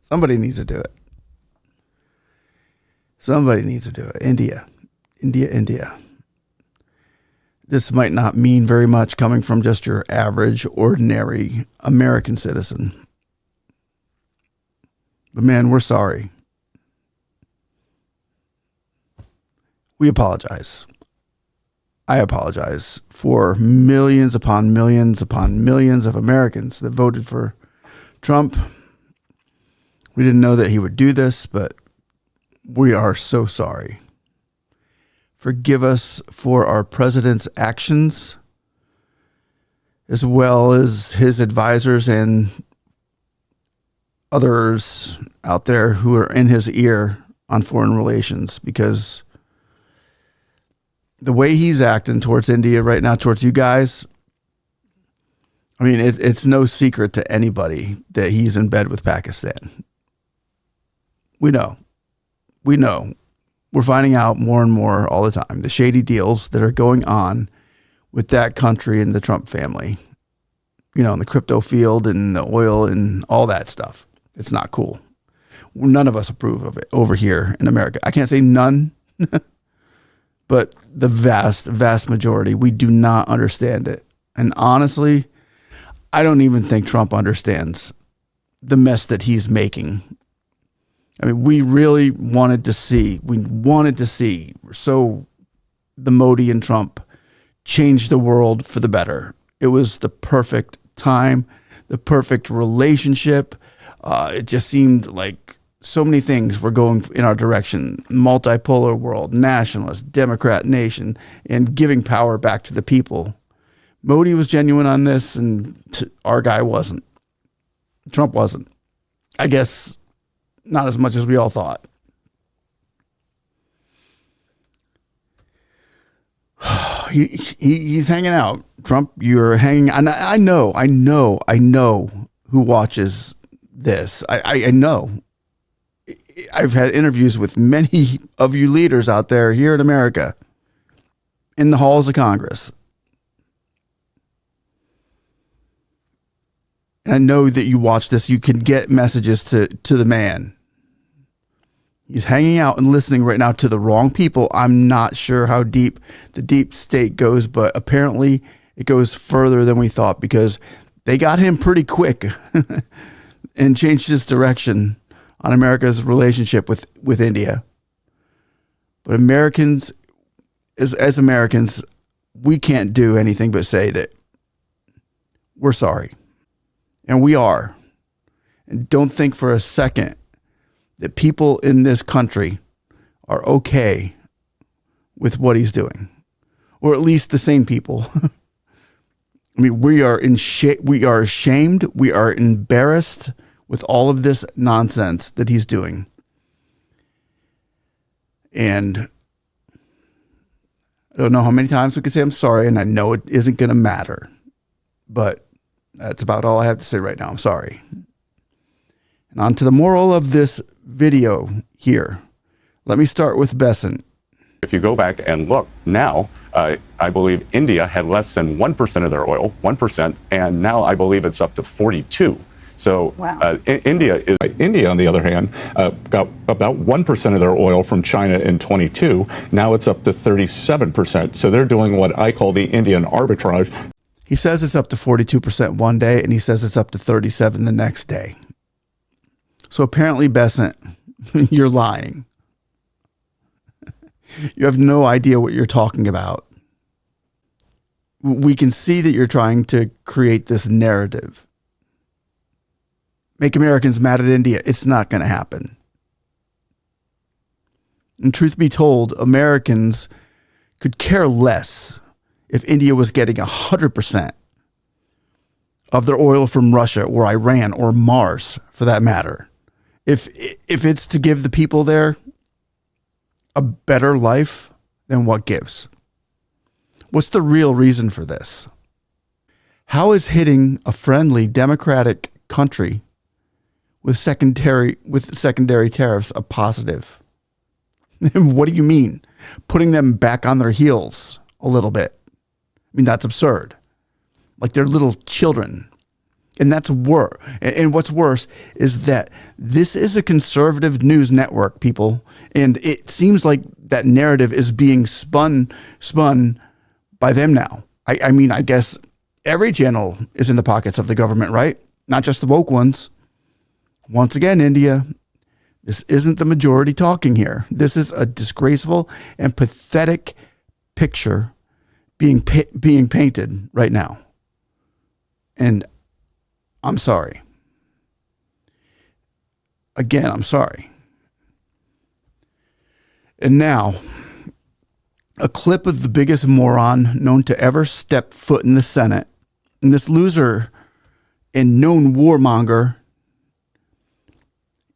Somebody needs to do it. Somebody needs to do it. India. This might not mean very much coming from just your average, ordinary American citizen. But man, we're sorry. We apologize. I apologize for millions upon millions upon millions of Americans that voted for Trump. We didn't know that he would do this, but we are so sorry. Forgive us for our president's actions, as well as his advisors and others out there who are in his ear on foreign relations, because the way he's acting towards India right now, towards you guys, I mean, it's no secret to anybody that he's in bed with Pakistan. We know. We're finding out more and more all the time, the shady deals that are going on with that country and the Trump family, in the crypto field and the oil and all that stuff. It's not cool. None of us approve of it over here in America. I can't say none, but the vast, vast majority, we do not understand it. And honestly, I don't even think Trump understands the mess that he's making. I mean, we really wanted to see, so the Modi and Trump changed the world for the better. It was the perfect time, the perfect relationship. It just seemed like so many things were going in our direction. Multipolar world, nationalist, Democrat nation, and giving power back to the people. Modi was genuine on this, and our guy wasn't. Trump wasn't. I guess not as much as we all thought. He's hanging out. Trump, you're hanging. And I know who watches this. I know. I've had interviews with many of you leaders out there here in America, in the halls of Congress. And I know that you watch this. You can get messages to the man. He's hanging out and listening right now to the wrong people. I'm not sure how deep the deep state goes, but apparently it goes further than we thought, because they got him pretty quick and changed his direction on America's relationship with India. But Americans, as Americans, we can't do anything but say that we're sorry. And we are. And don't think for a second that people in this country are okay with what he's doing, or at least the same people. I mean, we are ashamed. We are embarrassed with all of this nonsense that he's doing. And I don't know how many times we can say I'm sorry, and I know it isn't going to matter, but that's about all I have to say right now. I'm sorry. And on to the moral of this video here. Let me start with Besant. If you go back and look now, I believe India had less than 1% of their oil, 1%, and now I believe it's up to 42. So wow. India, on the other hand, got about 1% of their oil from China in 22. Now it's up to 37%. So they're doing what I call the Indian arbitrage. He says it's up to 42% one day, and he says it's up to 37 the next day. So apparently, Besant, you're lying. You have no idea what you're talking about. We can see that you're trying to create this narrative. Make Americans mad at India. It's not going to happen. And truth be told, Americans could care less if India was getting 100% of their oil from Russia or Iran or Mars, for that matter. If it's to give the people there a better life, then what gives? What's the real reason for this? How is hitting a friendly democratic country with secondary tariffs a positive? What do you mean? Putting them back on their heels a little bit. I mean, that's absurd. Like they're little children. And that's worse. And what's worse is that this is a conservative news network, people. And it seems like that narrative is being spun by them now. I mean, I guess every channel is in the pockets of the government, right? Not just the woke ones. Once again, India, this isn't the majority talking here. This is a disgraceful and pathetic picture being painted right now. And I'm sorry. Again, I'm sorry. And now, a clip of the biggest moron known to ever step foot in the Senate. And this loser and known warmonger.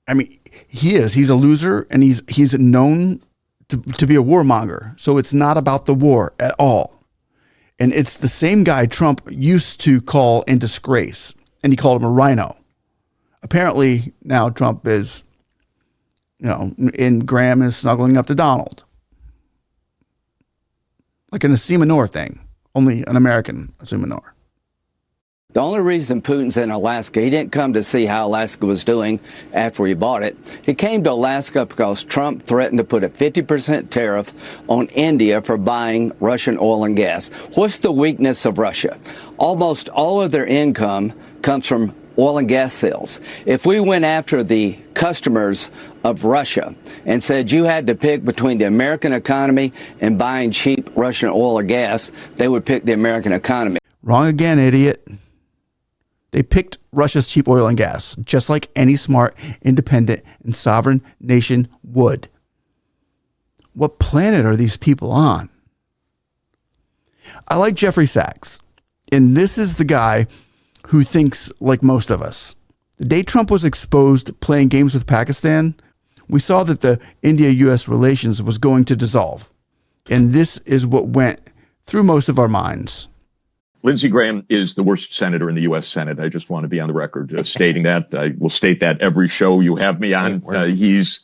I mean, he's a loser, and he's known to be a warmonger. So it's not about the war at all. And it's the same guy Trump used to call in disgrace. And he called him a rhino. Apparently now Trump is, and Graham is snuggling up to Donald. Like an Assima Noor thing. Only an American Assima Noor. The only reason Putin's in Alaska, he didn't come to see how Alaska was doing after he bought it. He came to Alaska because Trump threatened to put a 50% tariff on India for buying Russian oil and gas. What's the weakness of Russia? Almost all of their income comes from oil and gas sales. If we went after the customers of Russia and said you had to pick between the American economy and buying cheap Russian oil or gas, they would pick the American economy. Wrong again, idiot. They picked Russia's cheap oil and gas, just like any smart, independent, and sovereign nation would. What planet are these people on? I like Jeffrey Sachs, and this is the guy who thinks like most of us. The day Trump was exposed playing games with Pakistan, we saw that the India-U.S. relations was going to dissolve. And this is what went through most of our minds. Lindsey Graham is the worst senator in the U.S. Senate. I just want to be on the record stating that. I will state that every show you have me on. He's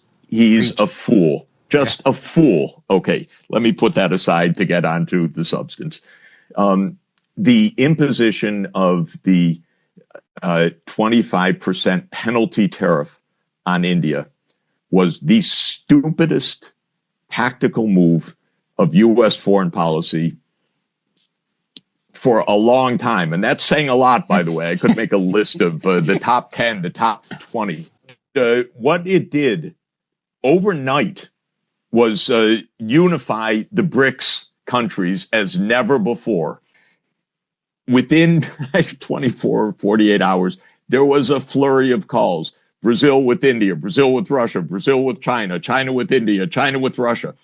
a fool, just a fool. Okay, let me put that aside to get on to the substance. The imposition of the 25% penalty tariff on India was the stupidest tactical move of U.S. foreign policy for a long time. And that's saying a lot, by the way. I could make a list of the top 10, the top 20. What it did overnight was unify the BRICS countries as never before. Within 24, 48 hours, there was a flurry of calls. Brazil with India, Brazil with Russia, Brazil with China, China with India, China with Russia.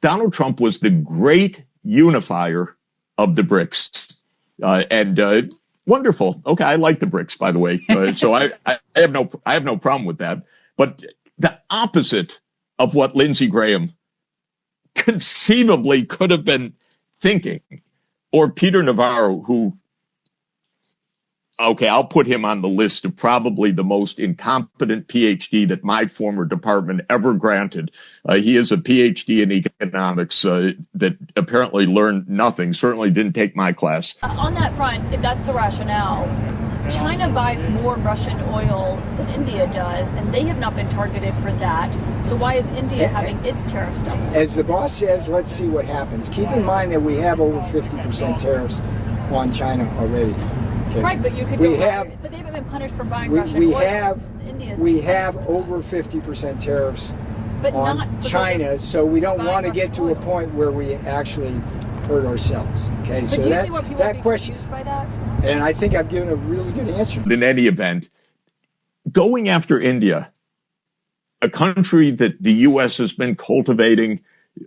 Donald Trump was the great unifier of the BRICS. And wonderful. Okay, I like the BRICS, by the way. So I have no problem with that. But the opposite of what Lindsey Graham conceivably could have been thinking. Or Peter Navarro, who, okay, I'll put him on the list of probably the most incompetent PhD that my former department ever granted. He is a PhD in economics that apparently learned nothing, certainly didn't take my class. On that front, if that's the rationale, China buys more Russian oil than India does, and they have not been targeted for that. So why is India having its tariffs doubled? As the boss says, let's see what happens. Keep in mind that we have over 50% tariffs on China already. Okay. Right, but you could but they haven't been punished for buying Russian oil. We have over 50% tariffs but on China, so we don't want to get to a point where we actually hurt ourselves. Okay, but so do you see what people that are question, confused by that? And I think I've given a really good answer. In any event, going after India, a country that the U.S. has been cultivating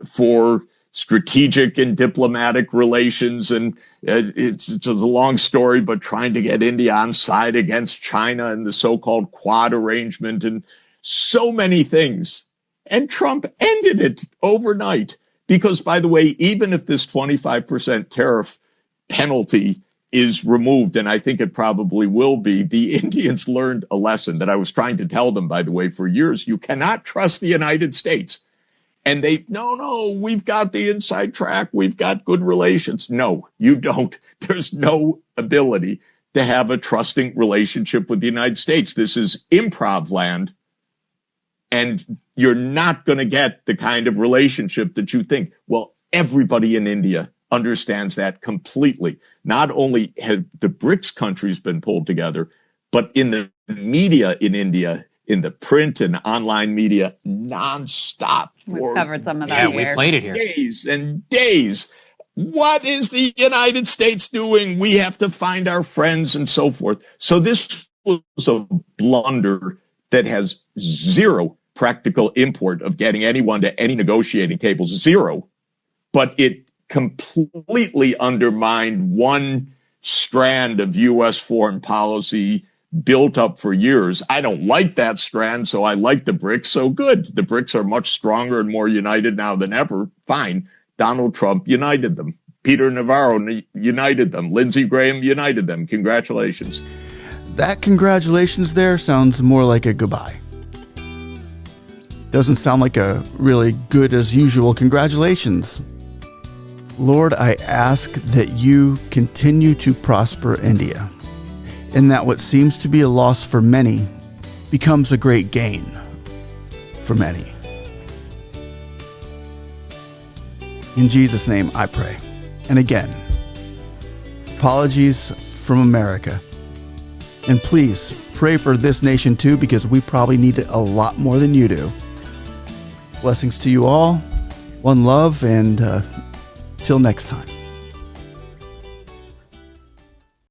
for strategic and diplomatic relations, and it's a long story, but trying to get India on side against China and the so-called Quad arrangement and so many things. And Trump ended it overnight. Because, by the way, even if this 25% tariff penalty is removed, and I think it probably will be, the Indians learned a lesson that I was trying to tell them, by the way, for years. You cannot trust the United States. And no, we've got the inside track. We've got good relations. No, you don't. There's no ability to have a trusting relationship with the United States. This is improv land, and you're not going to get the kind of relationship that you think. Well, everybody in India understands that completely. Not only have the BRICS countries been pulled together, but in the media in India, in the print and online media, nonstop. We've covered some of that here. We played it here. Days and days. What is the United States doing? We have to find our friends and so forth. So this was a blunder that has zero practical import of getting anyone to any negotiating tables, zero. But it completely undermined one strand of U.S. foreign policy built up for years. I don't like that strand, so I like the BRICS. So good. The BRICS are much stronger and more united now than ever. Fine. Donald Trump united them. Peter Navarro united them. Lindsey Graham united them. Congratulations. That congratulations there sounds more like a goodbye. Doesn't sound like a really good as usual congratulations. Lord, I ask that you continue to prosper India, and that what seems to be a loss for many becomes a great gain for many. In Jesus' name, I pray. And again, apologies from America. And please pray for this nation too, because we probably need it a lot more than you do. Blessings to you all. One love, and till next time.